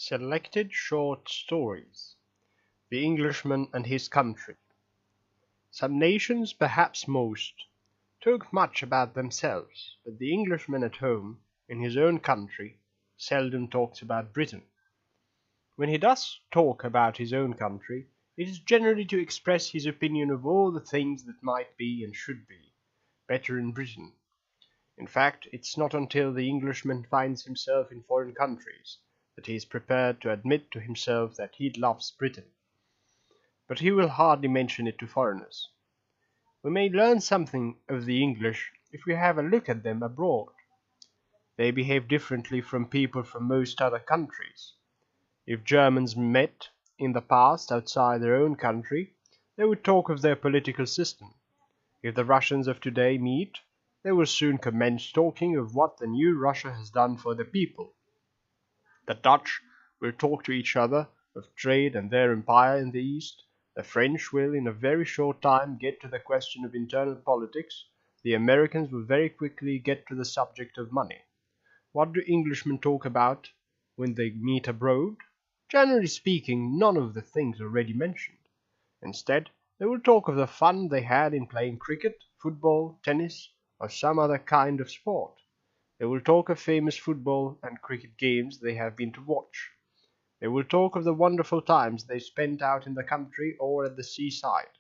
Selected Short Stories. The Englishman and His Country. Some nations, perhaps most, talk much about themselves, but the Englishman at home, in his own country, seldom talks about Britain. When he does talk about his own country, it is generally to express his opinion of all the things that might be and should be better in Britain. In fact, it's not until the Englishman finds himself in foreign countries that he is prepared to admit to himself that he loves Britain. But he will hardly mention it to foreigners. We may learn something of the English if we have a look at them abroad. They behave differently from people from most other countries. If Germans met in the past outside their own country, they would talk of their political system. If the Russians of today meet, they will soon commence talking of what the new Russia has done for the people. The Dutch will talk to each other of trade and their empire in the East. The French will in a very short time get to the question of internal politics. The Americans will very quickly get to the subject of money. What do Englishmen talk about when they meet abroad? Generally speaking, none of the things already mentioned. Instead, they will talk of the fun they had in playing cricket, football, tennis, or some other kind of sport. They will talk of famous football and cricket games they have been to watch. They will talk of the wonderful times they spent out in the country or at the seaside,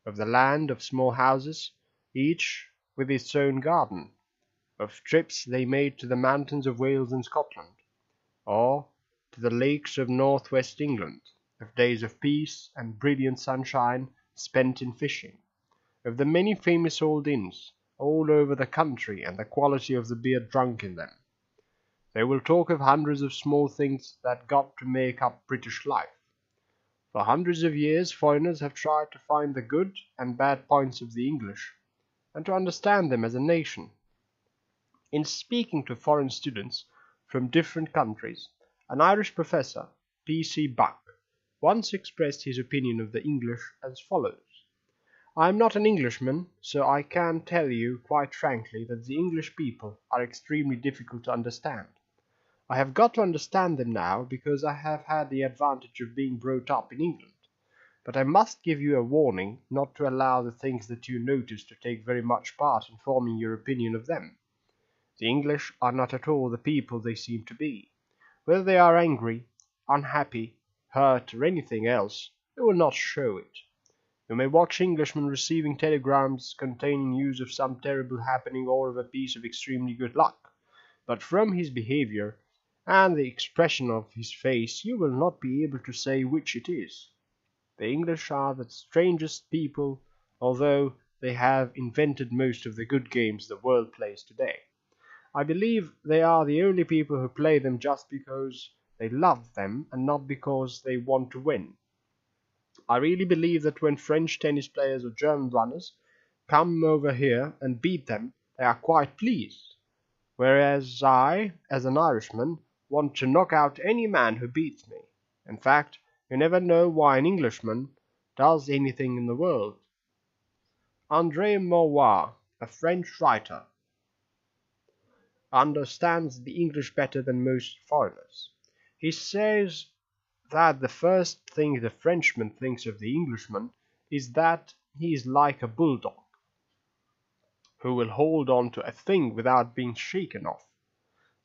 of the land of small houses, each with its own garden, of trips they made to the mountains of Wales and Scotland, or to the lakes of northwest England, of days of peace and brilliant sunshine spent in fishing, of the many famous old inns all over the country and the quality of the beer drunk in them. They will talk of hundreds of small things that got to make up British life. For hundreds of years foreigners have tried to find the good and bad points of the English, and to understand them as a nation. In speaking to foreign students from different countries, an Irish professor, P.C. Buck, once expressed his opinion of the English as follows: "I am not an Englishman, so I can tell you quite frankly that the English people are extremely difficult to understand. I have got to understand them now because I have had the advantage of being brought up in England. But I must give you a warning not to allow the things that you notice to take very much part in forming your opinion of them. The English are not at all the people they seem to be. Whether they are angry, unhappy, hurt, or anything else, they will not show it. You may watch Englishmen receiving telegrams containing news of some terrible happening or of a piece of extremely good luck, but from his behavior and the expression of his face you will not be able to say which it is. The English are the strangest people, although they have invented most of the good games the world plays today. I believe they are the only people who play them just because they love them and not because they want to win. I really believe that when French tennis players or German runners come over here and beat them, they are quite pleased, whereas I, as an Irishman, want to knock out any man who beats me. In fact, you never know why an Englishman does anything in the world." André Maurois, a French writer, understands the English better than most foreigners. He says that the first thing the Frenchman thinks of the Englishman is that he is like a bulldog, who will hold on to a thing without being shaken off.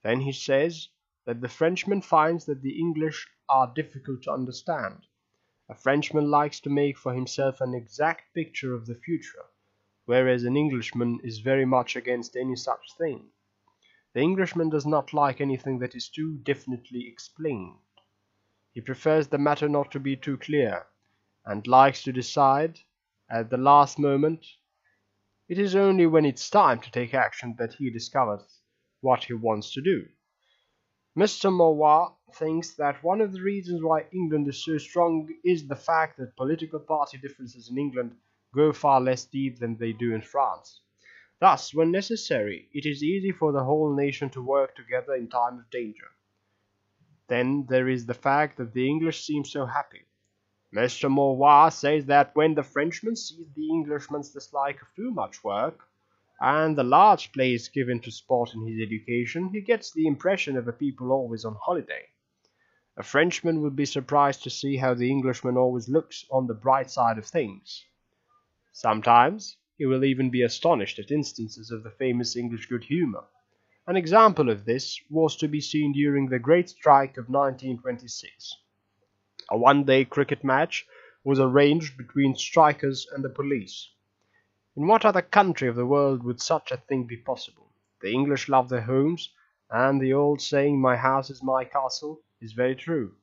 Then he says that the Frenchman finds that the English are difficult to understand. A Frenchman likes to make for himself an exact picture of the future, whereas an Englishman is very much against any such thing. The Englishman does not like anything that is too definitely explained. He prefers the matter not to be too clear, and likes to decide at the last moment. It is only when it's time to take action that he discovers what he wants to do. Mr. Maurois thinks that one of the reasons why England is so strong is the fact that political party differences in England go far less deep than they do in France. Thus, when necessary, it is easy for the whole nation to work together in time of danger. Then there is the fact that the English seem so happy. Mr. Maurois says that when the Frenchman sees the Englishman's dislike of too much work, and the large place given to sport in his education, he gets the impression of a people always on holiday. A Frenchman would be surprised to see how the Englishman always looks on the bright side of things. Sometimes he will even be astonished at instances of the famous English good humour. An example of this was to be seen during the Great Strike of 1926. A one-day cricket match was arranged between strikers and the police. In what other country of the world would such a thing be possible? The English love their homes, and the old saying, "My house is my castle," is very true.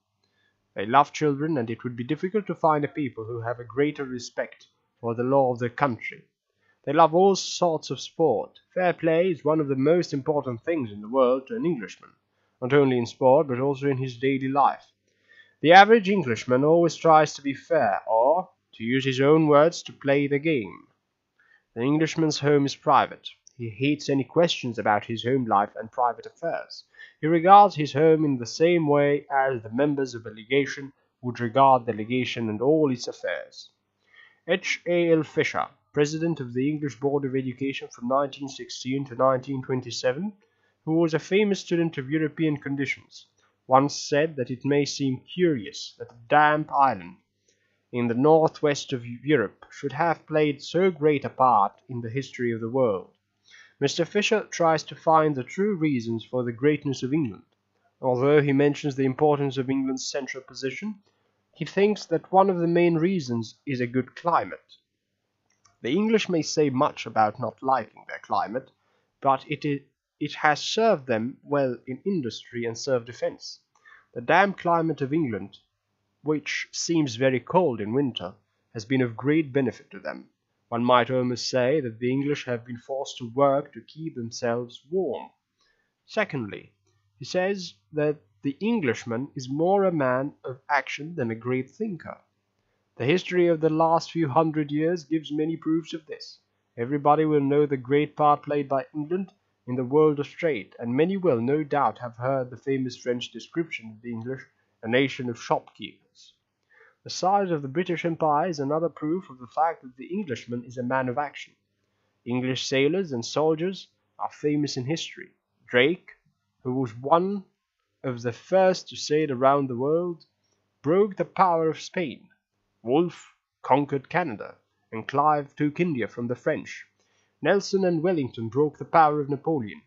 They love children, and it would be difficult to find a people who have a greater respect for the law of their country. They love all sorts of sport. Fair play is one of the most important things in the world to an Englishman, not only in sport but also in his daily life. The average Englishman always tries to be fair, or, to use his own words, to play the game. The Englishman's home is private. He hates any questions about his home life and private affairs. He regards his home in the same way as the members of a legation would regard the legation and all its affairs. H. A. L. Fisher, president of the English Board of Education from 1916 to 1927, who was a famous student of European conditions, once said that it may seem curious that a damp island in the northwest of Europe should have played so great a part in the history of the world. Mr. Fisher tries to find the true reasons for the greatness of England. Although he mentions the importance of England's central position, he thinks that one of the main reasons is a good climate. The English may say much about not liking their climate, but it has served them well in industry and self-defense. The damp climate of England, which seems very cold in winter, has been of great benefit to them. One might almost say that the English have been forced to work to keep themselves warm. Secondly, he says that the Englishman is more a man of action than a great thinker. The history of the last few hundred years gives many proofs of this. Everybody will know the great part played by England in the world of trade, and many will, no doubt, have heard the famous French description of the English, a nation of shopkeepers. The size of the British Empire is another proof of the fact that the Englishman is a man of action. English sailors and soldiers are famous in history. Drake, who was one of the first to sail around the world, broke the power of Spain. Wolfe conquered Canada, and Clive took India from the French. Nelson and Wellington broke the power of Napoleon.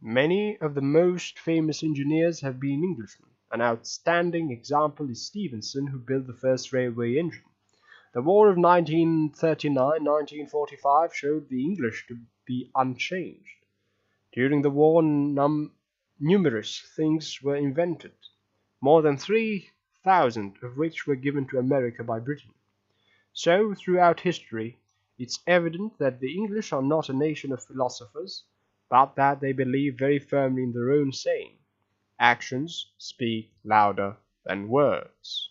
Many of the most famous engineers have been Englishmen. An outstanding example is Stephenson, who built the first railway engine. The War of 1939-1945 showed the English to be unchanged. During the war, numerous things were invented, more than 3,000 of which were given to America by Britain. So, throughout history, it's evident that the English are not a nation of philosophers, but that they believe very firmly in their own saying, "Actions speak louder than words."